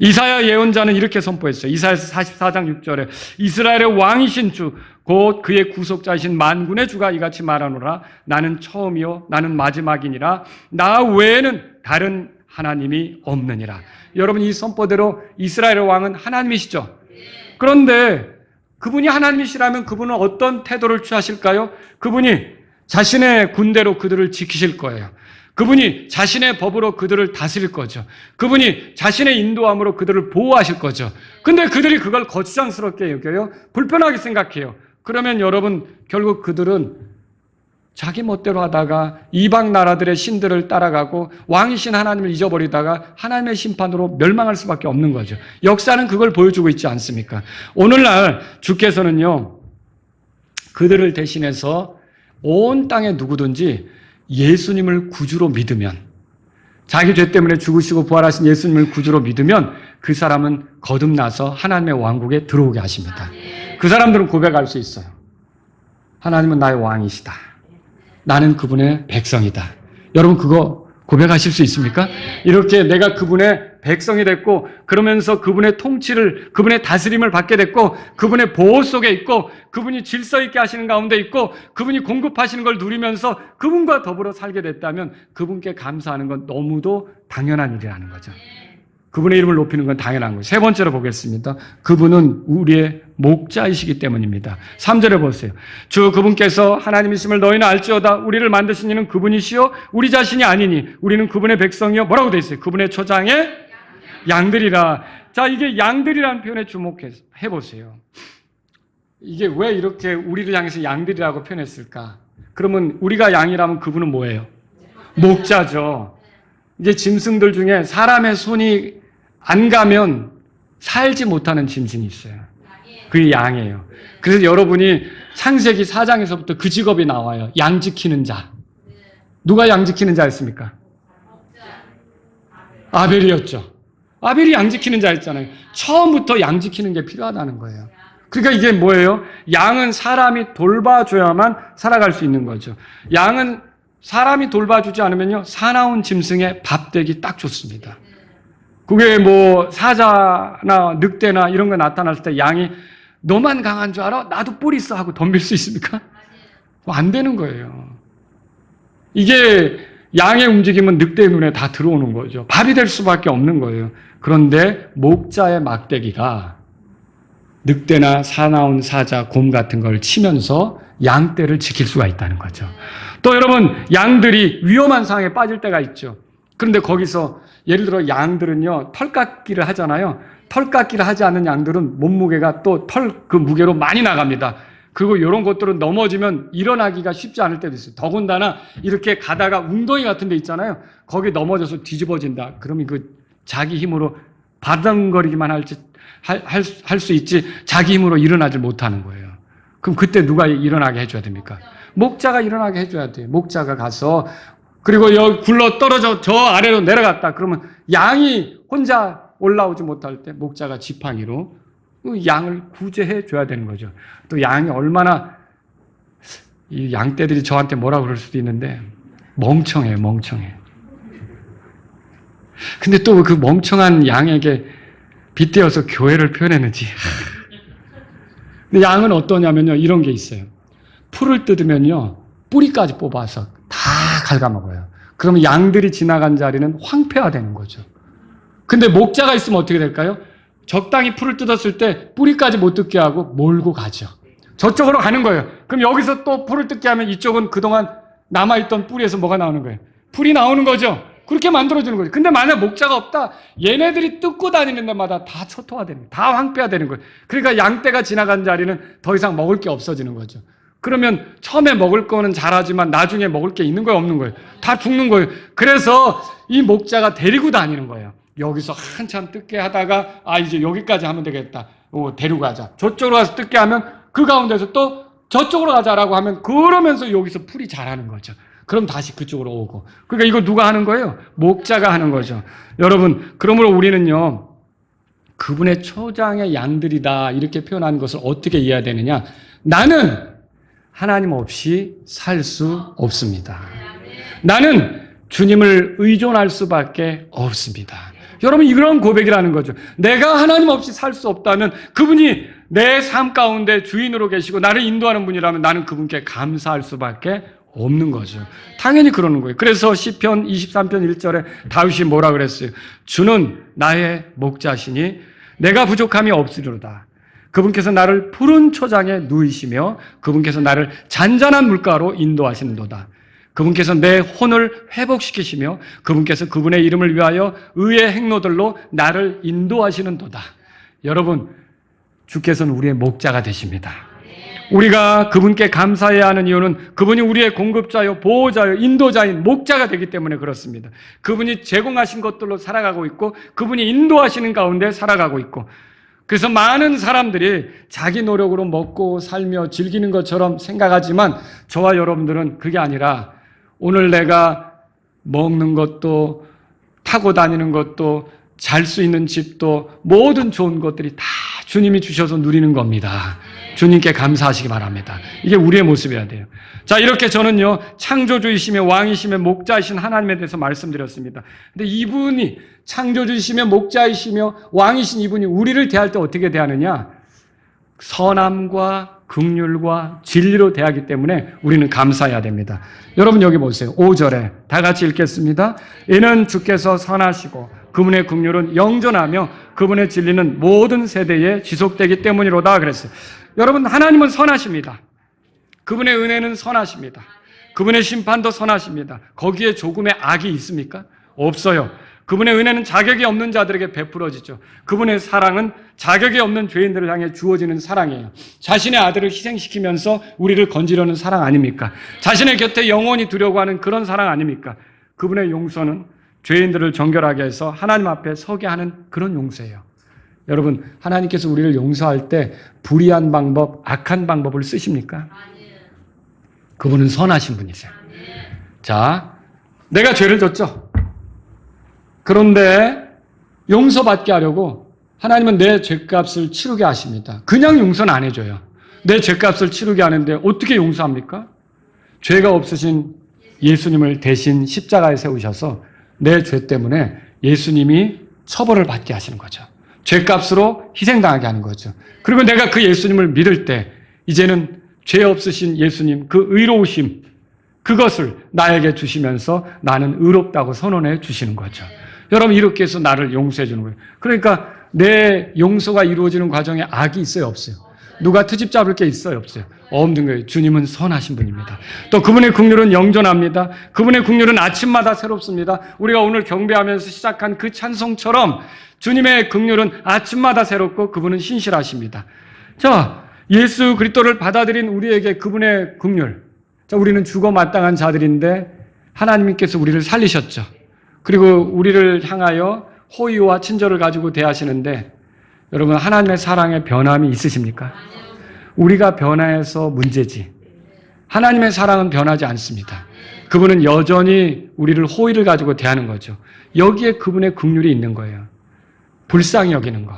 Speaker 1: 이사야 예언자는 이렇게 선포했어요. 이사야서 44장 6절에 이스라엘의 왕이신 주 곧 그의 구속자이신 만군의 주가 이같이 말하노라 나는 처음이요 나는 마지막이니라 나 외에는 다른 하나님이 없느니라. 여러분, 이 선포대로 이스라엘의 왕은 하나님이시죠. 그런데 그분이 하나님이시라면 그분은 어떤 태도를 취하실까요? 그분이 자신의 군대로 그들을 지키실 거예요. 그분이 자신의 법으로 그들을 다스릴 거죠. 그분이 자신의 인도함으로 그들을 보호하실 거죠. 근데 그들이 그걸 거추장스럽게 여겨요. 불편하게 생각해요. 그러면 여러분, 결국 그들은 자기 멋대로 하다가 이방 나라들의 신들을 따라가고 왕이신 하나님을 잊어버리다가 하나님의 심판으로 멸망할 수밖에 없는 거죠. 역사는 그걸 보여주고 있지 않습니까? 오늘날 주께서는요, 그들을 대신해서 온 땅에 누구든지 예수님을 구주로 믿으면, 자기 죄 때문에 죽으시고 부활하신 예수님을 구주로 믿으면 그 사람은 거듭나서 하나님의 왕국에 들어오게 하십니다. 그 사람들은 고백할 수 있어요. 하나님은 나의 왕이시다. 나는 그분의 백성이다. 여러분, 그거 고백하실 수 있습니까? 이렇게 내가 그분의 백성이 됐고, 그러면서 그분의 통치를, 그분의 다스림을 받게 됐고, 그분의 보호 속에 있고, 그분이 질서 있게 하시는 가운데 있고, 그분이 공급하시는 걸 누리면서 그분과 더불어 살게 됐다면 그분께 감사하는 건 너무도 당연한 일이라는 거죠. 그분의 이름을 높이는 건 당연한 거예요. 세 번째로 보겠습니다. 그분은 우리의 목자이시기 때문입니다. 3절에 보세요. 주 그분께서 하나님이심을 너희는 알지어다. 우리를 만드신 이는 그분이시요 우리 자신이 아니니 우리는 그분의 백성이요 뭐라고 되어 있어요? 그분의 초장의 양들이라. 자, 이게 양들이라는 표현에 주목해서 해보세요. 이게 왜 이렇게 우리를 향해서 양들이라고 표현했을까? 그러면 우리가 양이라면 그분은 뭐예요? 목자죠. 이제 짐승들 중에 사람의 손이 안 가면 살지 못하는 짐승이 있어요. 그게 양이에요. 그래서 여러분이 창세기 4장에서부터 그 직업이 나와요. 양 지키는 자. 누가 양 지키는 자였습니까? 아벨이었죠. 아벨이 양 지키는 자였잖아요. 처음부터 양 지키는 게 필요하다는 거예요. 그러니까 이게 뭐예요? 양은 사람이 돌봐줘야만 살아갈 수 있는 거죠. 양은 사람이 돌봐주지 않으면요, 사나운 짐승의 밥되기 딱 좋습니다. 그게 뭐 사자나 늑대나 이런 거 나타났을 때 양이 너만 강한 줄 알아? 나도 뿔 있어 하고 덤빌 수 있습니까? 안 되는 거예요. 이게 양의 움직임은 늑대의 눈에 다 들어오는 거죠. 밥이 될 수밖에 없는 거예요. 그런데 목자의 막대기가 늑대나 사나운 사자, 곰 같은 걸 치면서 양떼를 지킬 수가 있다는 거죠. 또 여러분, 양들이 위험한 상황에 빠질 때가 있죠. 그런데 거기서 예를 들어 양들은요, 털깎기를 하잖아요. 털깎기를 하지 않는 양들은 몸무게가 또 털 그 무게로 많이 나갑니다. 그리고 이런 것들은 넘어지면 일어나기가 쉽지 않을 때도 있어요. 더군다나 이렇게 가다가 웅덩이 같은 데 있잖아요. 거기 넘어져서 뒤집어진다. 그러면 그 자기 힘으로 바닥거리기만 할 수 있지 자기 힘으로 일어나지 못하는 거예요. 그럼 그때 누가 일어나게 해줘야 됩니까? 목자가 일어나게 해줘야 돼요. 목자가 가서 그리고 여기 굴러 떨어져 저 아래로 내려갔다. 그러면 양이 혼자 올라오지 못할 때 목자가 지팡이로 그 양을 구제해 줘야 되는 거죠. 또 양이 얼마나 이 양떼들이 저한테 뭐라 그럴 수도 있는데 멍청해요. 멍청해. 근데 또 그 멍청한 양에게 빗대어서 교회를 표현했는지. 근데 양은 어떠냐면요. 이런 게 있어요. 풀을 뜯으면요. 뿌리까지 뽑아서 다 갉아먹어요. 그러면 양들이 지나간 자리는 황폐화되는 거죠. 근데 목자가 있으면 어떻게 될까요? 적당히 풀을 뜯었을 때 뿌리까지 못 뜯게 하고 몰고 가죠. 저쪽으로 가는 거예요. 그럼 여기서 또 풀을 뜯게 하면 이쪽은 그동안 남아있던 뿌리에서 뭐가 나오는 거예요? 풀이 나오는 거죠. 그렇게 만들어주는 거죠. 근데 만약 목자가 없다, 얘네들이 뜯고 다니는 데마다 다 초토화되는 거예요. 다 황폐화되는 거예요. 그러니까 양떼가 지나간 자리는 더 이상 먹을 게 없어지는 거죠. 그러면 처음에 먹을 거는 잘하지만 나중에 먹을 게 있는 거예요, 없는 거예요? 다 죽는 거예요. 그래서 이 목자가 데리고 다니는 거예요. 여기서 한참 뜯게 하다가 이제 여기까지 하면 되겠다. 데리고 가자. 저쪽으로 가서 뜯게 하면 그 가운데서 또 저쪽으로 가자라고 하면 그러면서 여기서 풀이 자라는 거죠. 그럼 다시 그쪽으로 오고. 그러니까 이거 누가 하는 거예요? 목자가 하는 거죠. 여러분, 그러므로 우리는요. 그분의 초장의 양들이다 이렇게 표현한 것을 어떻게 이해해야 되느냐? 나는 하나님 없이 살 수 없습니다. 나는 주님을 의존할 수밖에 없습니다. 여러분, 이런 고백이라는 거죠. 내가 하나님 없이 살 수 없다면 그분이 내 삶 가운데 주인으로 계시고 나를 인도하는 분이라면 나는 그분께 감사할 수밖에 없는 거죠. 당연히 그러는 거예요. 그래서 시편 23편 1절에 다윗이 뭐라 그랬어요? 주는 나의 목자시니 내가 부족함이 없으리로다. 그분께서 나를 푸른 초장에 누이시며 그분께서 나를 잔잔한 물가로 인도하시는도다. 그분께서 내 혼을 회복시키시며 그분께서 그분의 이름을 위하여 의의 행로들로 나를 인도하시는도다. 여러분, 주께서는 우리의 목자가 되십니다. 우리가 그분께 감사해야 하는 이유는 그분이 우리의 공급자요, 보호자요, 인도자인 목자가 되기 때문에 그렇습니다. 그분이 제공하신 것들로 살아가고 있고 그분이 인도하시는 가운데 살아가고 있고, 그래서 많은 사람들이 자기 노력으로 먹고 살며 즐기는 것처럼 생각하지만 저와 여러분들은 그게 아니라 오늘 내가 먹는 것도 타고 다니는 것도 잘 수 있는 집도 모든 좋은 것들이 다 주님이 주셔서 누리는 겁니다. 주님께 감사하시기 바랍니다. 이게 우리의 모습이어야 돼요. 자, 이렇게 저는요, 창조주이시며 왕이시며 목자이신 하나님에 대해서 말씀드렸습니다. 근데 이분이 창조주이시며 목자이시며 왕이신 이분이 우리를 대할 때 어떻게 대하느냐? 선함과 긍휼과 진리로 대하기 때문에 우리는 감사해야 됩니다. 여러분 여기 보세요. 5절에 다 같이 읽겠습니다. 이는 주께서 선하시고 그분의 긍휼은 영존하며 그분의 진리는 모든 세대에 지속되기 때문이로다 그랬어요. 여러분, 하나님은 선하십니다. 그분의 은혜는 선하십니다. 그분의 심판도 선하십니다. 거기에 조금의 악이 있습니까? 없어요. 그분의 은혜는 자격이 없는 자들에게 베풀어지죠. 그분의 사랑은 자격이 없는 죄인들을 향해 주어지는 사랑이에요. 자신의 아들을 희생시키면서 우리를 건지려는 사랑 아닙니까? 자신의 곁에 영원히 두려고 하는 그런 사랑 아닙니까? 그분의 용서는 죄인들을 정결하게 해서 하나님 앞에 서게 하는 그런 용서예요. 여러분, 하나님께서 우리를 용서할 때 불의한 방법, 악한 방법을 쓰십니까? 그분은 선하신 분이세요. 자, 내가 죄를 졌죠. 그런데 용서받게 하려고 하나님은 내 죄값을 치르게 하십니다. 그냥 용서는 안 해줘요. 내 죄값을 치르게 하는데 어떻게 용서합니까? 죄가 없으신 예수님을 대신 십자가에 세우셔서 내 죄 때문에 예수님이 처벌을 받게 하시는 거죠. 죄값으로 희생당하게 하는 거죠. 그리고 내가 그 예수님을 믿을 때 이제는 죄 없으신 예수님, 그 의로우심, 그것을 나에게 주시면서 나는 의롭다고 선언해 주시는 거죠. 여러분, 이렇게 해서 나를 용서해 주는 거예요. 그러니까 내 용서가 이루어지는 과정에 악이 있어요, 없어요? 누가 트집 잡을 게 있어요, 없어요? 없는 거예요. 주님은 선하신 분입니다. 또 그분의 긍휼은 영존합니다. 그분의 긍휼은 아침마다 새롭습니다. 우리가 오늘 경배하면서 시작한 그 찬송처럼 주님의 긍휼은 아침마다 새롭고 그분은 신실하십니다. 자, 예수 그리스도를 받아들인 우리에게 그분의 긍휼. 자, 우리는 죽어 마땅한 자들인데 하나님께서 우리를 살리셨죠. 그리고 우리를 향하여 호의와 친절을 가지고 대하시는데 여러분 하나님의 사랑에 변함이 있으십니까? 우리가 변해서 문제지. 하나님의 사랑은 변하지 않습니다. 그분은 여전히 우리를 호의를 가지고 대하는 거죠. 여기에 그분의 긍휼이 있는 거예요. 불쌍히 여기는 거.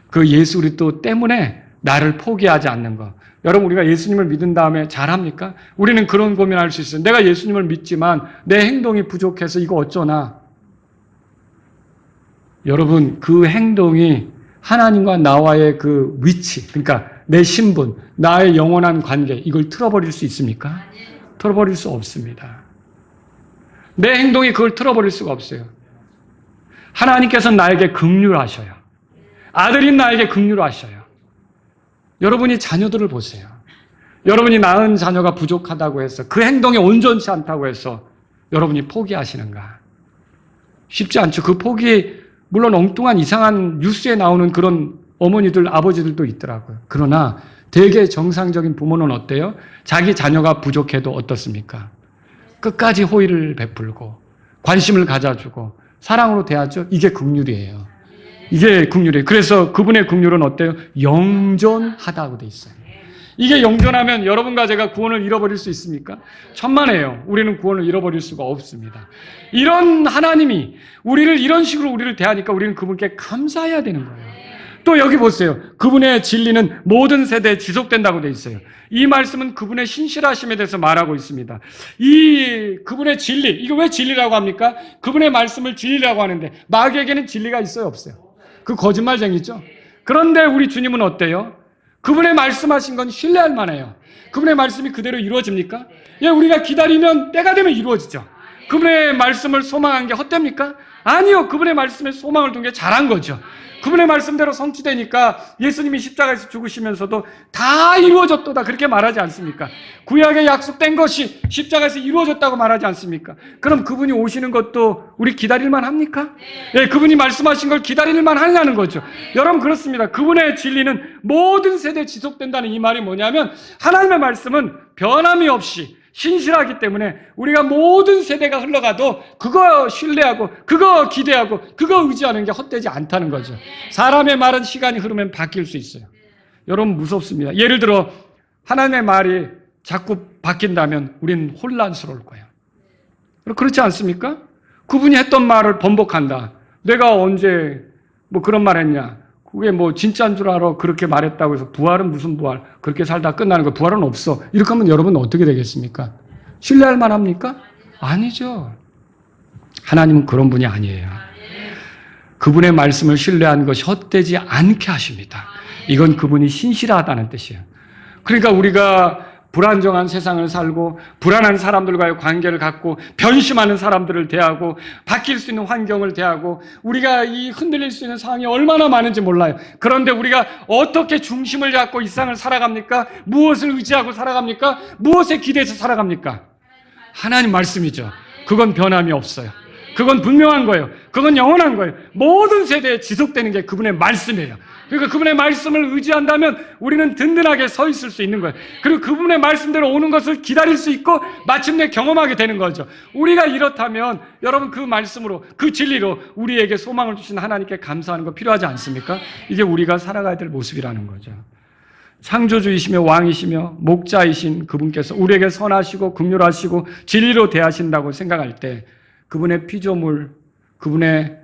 Speaker 1: 그 예수 그리스도 때문에 나를 포기하지 않는 거. 여러분 우리가 예수님을 믿은 다음에 잘합니까? 우리는 그런 고민할 수 있어요. 내가 예수님을 믿지만 내 행동이 부족해서 이거 어쩌나. 여러분 그 행동이 하나님과 나와의 그 위치, 그러니까 내 신분, 나의 영원한 관계, 이걸 틀어버릴 수 있습니까? 틀어버릴 수 없습니다. 내 행동이 그걸 틀어버릴 수가 없어요. 하나님께서는 나에게 긍휼하셔요. 아들인 나에게 긍휼하셔요. 여러분이 자녀들을 보세요. 여러분이 낳은 자녀가 부족하다고 해서 그 행동이 온전치 않다고 해서 여러분이 포기하시는가? 쉽지 않죠. 그 포기 물론 엉뚱한 이상한 뉴스에 나오는 그런 어머니들, 아버지들도 있더라고요. 그러나 되게 정상적인 부모는 어때요? 자기 자녀가 부족해도 어떻습니까? 끝까지 호의를 베풀고 관심을 가져주고 사랑으로 대하죠. 이게 긍휼이에요. 이게 긍휼이에요. 그래서 그분의 긍휼은 어때요? 영존하다고 돼 있어요. 이게 영존하면 여러분과 제가 구원을 잃어버릴 수 있습니까? 천만에요. 우리는 구원을 잃어버릴 수가 없습니다. 이런 하나님이 우리를 이런 식으로 우리를 대하니까 우리는 그분께 감사해야 되는 거예요. 또 여기 보세요. 그분의 진리는 모든 세대에 지속된다고 돼 있어요. 이 말씀은 그분의 신실하심에 대해서 말하고 있습니다. 이 그분의 진리, 이거 왜 진리라고 합니까? 그분의 말씀을 진리라고 하는데 마귀에게는 진리가 있어요, 없어요? 그 거짓말쟁이죠. 그런데 우리 주님은 어때요? 그분의 말씀하신 건 신뢰할 만해요. 그분의 말씀이 그대로 이루어집니까? 예, 우리가 기다리면 때가 되면 이루어지죠. 그분의 말씀을 소망한 게 헛됩니까? 아니요. 그분의 말씀에 소망을 둔 게 잘한 거죠. 그분의 말씀대로 성취되니까 예수님이 십자가에서 죽으시면서도 다 이루어졌도다 그렇게 말하지 않습니까? 구약에 약속된 것이 십자가에서 이루어졌다고 말하지 않습니까? 그럼 그분이 오시는 것도 우리 기다릴만 합니까? 예, 그분이 말씀하신 걸 기다릴만 하냐는 거죠. 여러분 그렇습니다. 그분의 진리는 모든 세대에 지속된다는 이 말이 뭐냐면 하나님의 말씀은 변함이 없이 신실하기 때문에 우리가 모든 세대가 흘러가도 그거 신뢰하고 그거 기대하고 그거 의지하는 게 헛되지 않다는 거죠. 사람의 말은 시간이 흐르면 바뀔 수 있어요. 여러분 무섭습니다. 예를 들어 하나님의 말이 자꾸 바뀐다면 우리는 혼란스러울 거예요. 그렇지 않습니까? 그분이 했던 말을 번복한다. 내가 언제 뭐 그런 말 했냐. 그게 뭐 진짜인 줄 알아. 그렇게 말했다고 해서 부활은 무슨 부활. 그렇게 살다 끝나는 거. 부활은 없어. 이렇게 하면 여러분은 어떻게 되겠습니까? 신뢰할 만합니까? 아니죠. 하나님은 그런 분이 아니에요. 그분의 말씀을 신뢰한 것이 헛되지 않게 하십니다. 이건 그분이 신실하다는 뜻이에요. 그러니까 우리가 불안정한 세상을 살고 불안한 사람들과의 관계를 갖고 변심하는 사람들을 대하고 바뀔 수 있는 환경을 대하고 우리가 이 흔들릴 수 있는 상황이 얼마나 많은지 몰라요. 그런데 우리가 어떻게 중심을 잡고 이 세상을 살아갑니까? 무엇을 의지하고 살아갑니까? 무엇에 기대해서 살아갑니까? 하나님 말씀이죠. 그건 변함이 없어요. 그건 분명한 거예요. 그건 영원한 거예요. 모든 세대에 지속되는 게 그분의 말씀이에요. 그러니까 그분의 말씀을 의지한다면 우리는 든든하게 서 있을 수 있는 거예요. 그리고 그분의 말씀대로 오는 것을 기다릴 수 있고 마침내 경험하게 되는 거죠. 우리가 이렇다면 여러분 그 말씀으로 그 진리로 우리에게 소망을 주신 하나님께 감사하는 거 필요하지 않습니까? 이게 우리가 살아가야 될 모습이라는 거죠. 창조주이시며 왕이시며 목자이신 그분께서 우리에게 선하시고 긍휼하시고 진리로 대하신다고 생각할 때 그분의 피조물, 그분의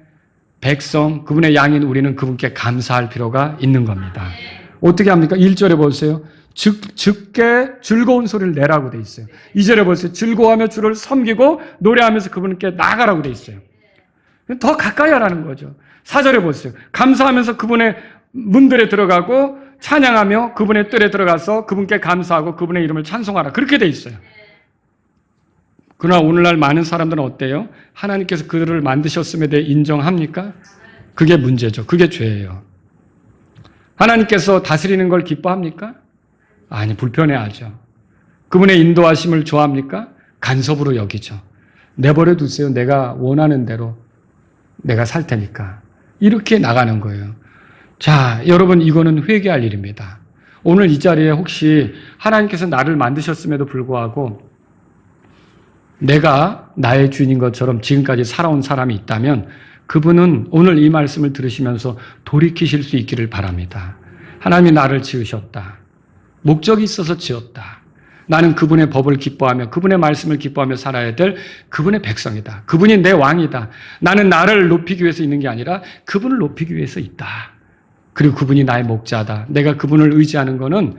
Speaker 1: 백성, 그분의 양인 우리는 그분께 감사할 필요가 있는 겁니다. 어떻게 합니까? 1절에 보세요. 즉게 즐거운 소리를 내라고 돼 있어요. 2절에 보세요. 즐거워하며 주를 섬기고 노래하면서 그분께 나아가라고 돼 있어요. 더 가까이 하라는 거죠. 4절에 보세요. 감사하면서 그분의 문들에 들어가고 찬양하며 그분의 뜰에 들어가서 그분께 감사하고 그분의 이름을 찬송하라. 그렇게 돼 있어요. 그러나 오늘날 많은 사람들은 어때요? 하나님께서 그들을 만드셨음에 대해 인정합니까? 그게 문제죠. 그게 죄예요. 하나님께서 다스리는 걸 기뻐합니까? 아니, 불편해하죠. 그분의 인도하심을 좋아합니까? 간섭으로 여기죠. 내버려 두세요. 내가 원하는 대로 내가 살 테니까. 이렇게 나가는 거예요. 자, 여러분 이거는 회개할 일입니다. 오늘 이 자리에 혹시 하나님께서 나를 만드셨음에도 불구하고 내가 나의 주인인 것처럼 지금까지 살아온 사람이 있다면 그분은 오늘 이 말씀을 들으시면서 돌이키실 수 있기를 바랍니다. 하나님이 나를 지으셨다. 목적이 있어서 지었다. 나는 그분의 법을 기뻐하며 그분의 말씀을 기뻐하며 살아야 될 그분의 백성이다. 그분이 내 왕이다. 나는 나를 높이기 위해서 있는 게 아니라 그분을 높이기 위해서 있다. 그리고 그분이 나의 목자다. 내가 그분을 의지하는 거는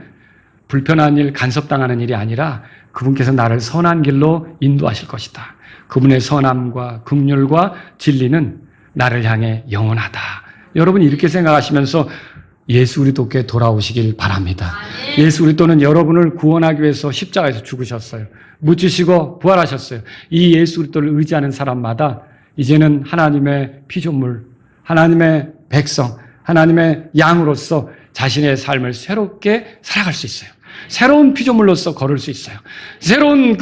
Speaker 1: 불편한 일, 간섭당하는 일이 아니라 그분께서 나를 선한 길로 인도하실 것이다. 그분의 선함과 긍휼과 진리는 나를 향해 영원하다. 여러분 이렇게 생각하시면서 예수 그리스도께 돌아오시길 바랍니다. 예수 그리스도는 여러분을 구원하기 위해서 십자가에서 죽으셨어요. 묻히시고 부활하셨어요. 이 예수 그리스도를 의지하는 사람마다 이제는 하나님의 피조물, 하나님의 백성, 하나님의 양으로서 자신의 삶을 새롭게 살아갈 수 있어요. 새로운 피조물로서 걸을 수 있어요. 새로운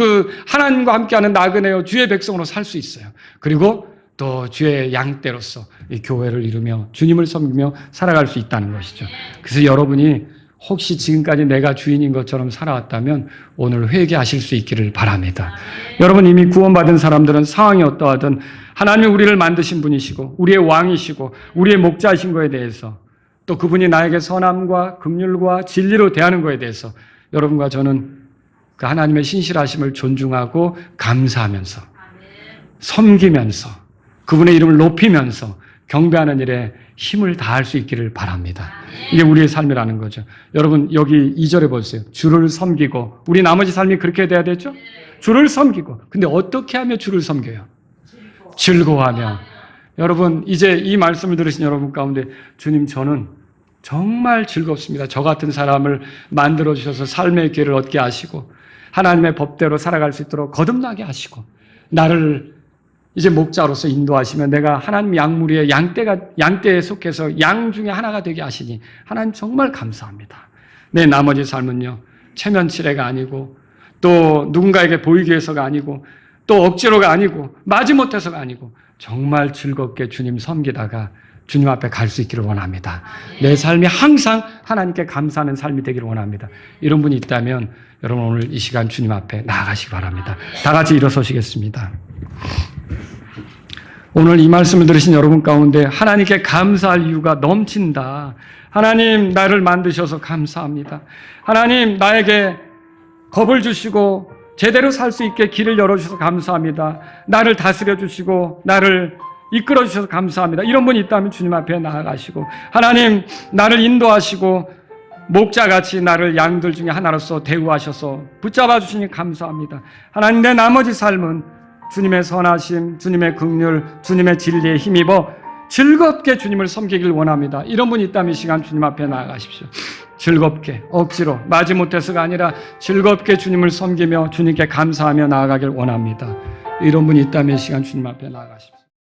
Speaker 1: 하나님과 함께하는 나그네요 주의 백성으로 살 수 있어요. 그리고 또 주의 양떼로서 이 교회를 이루며 주님을 섬기며 살아갈 수 있다는 것이죠. 그래서 여러분이 혹시 지금까지 내가 주인인 것처럼 살아왔다면 오늘 회개하실 수 있기를 바랍니다. 여러분 이미 구원받은 사람들은 상황이 어떠하든 하나님이 우리를 만드신 분이시고 우리의 왕이시고 우리의 목자이신 것에 대해서 또 그분이 나에게 선함과 긍휼과 진리로 대하는 것에 대해서 여러분과 저는 그 하나님의 신실하심을 존중하고 감사하면서 섬기면서 그분의 이름을 높이면서 경배하는 일에 힘을 다할 수 있기를 바랍니다. 이게 우리의 삶이라는 거죠. 여러분 여기 2절에 보세요. 주를 섬기고 우리 나머지 삶이 그렇게 돼야 되죠? 주를 섬기고. 근데 어떻게 하며 주를 섬겨요? 즐거워하며. 여러분 이제 이 말씀을 들으신 여러분 가운데 주님 저는 정말 즐겁습니다. 저 같은 사람을 만들어주셔서 삶의 기회를 얻게 하시고 하나님의 법대로 살아갈 수 있도록 거듭나게 하시고 나를 이제 목자로서 인도하시면 내가 하나님 양무리의 양떼에 속해서 양 중에 하나가 되게 하시니 하나님 정말 감사합니다. 내 나머지 삶은요 체면치레가 아니고 또 누군가에게 보이기 위해서가 아니고 또 억지로가 아니고 마지못해서가 아니고 정말 즐겁게 주님 섬기다가 주님 앞에 갈 수 있기를 원합니다. 내 삶이 항상 하나님께 감사하는 삶이 되기를 원합니다. 이런 분이 있다면 여러분 오늘 이 시간 주님 앞에 나아가시기 바랍니다. 다 같이 일어서시겠습니다. 오늘 이 말씀을 들으신 여러분 가운데 하나님께 감사할 이유가 넘친다. 하나님 나를 만드셔서 감사합니다. 하나님 나에게 겁을 주시고 제대로 살 수 있게 길을 열어주셔서 감사합니다. 나를 다스려 주시고 나를 이끌어 주셔서 감사합니다. 이런 분이 있다면 주님 앞에 나아가시고 하나님 나를 인도하시고 목자같이 나를 양들 중에 하나로서 대우하셔서 붙잡아 주시니 감사합니다. 하나님 내 나머지 삶은 주님의 선하심, 주님의 긍휼, 주님의 진리에 힘입어 즐겁게 주님을 섬기길 원합니다. 이런 분이 있다면 이 시간 주님 앞에 나아가십시오. 즐겁게, 억지로, 마지못해서가 아니라 즐겁게 주님을 섬기며 주님께 감사하며 나아가길 원합니다. 이런 분이 있다면 이 시간 주님 앞에 나아가십시오.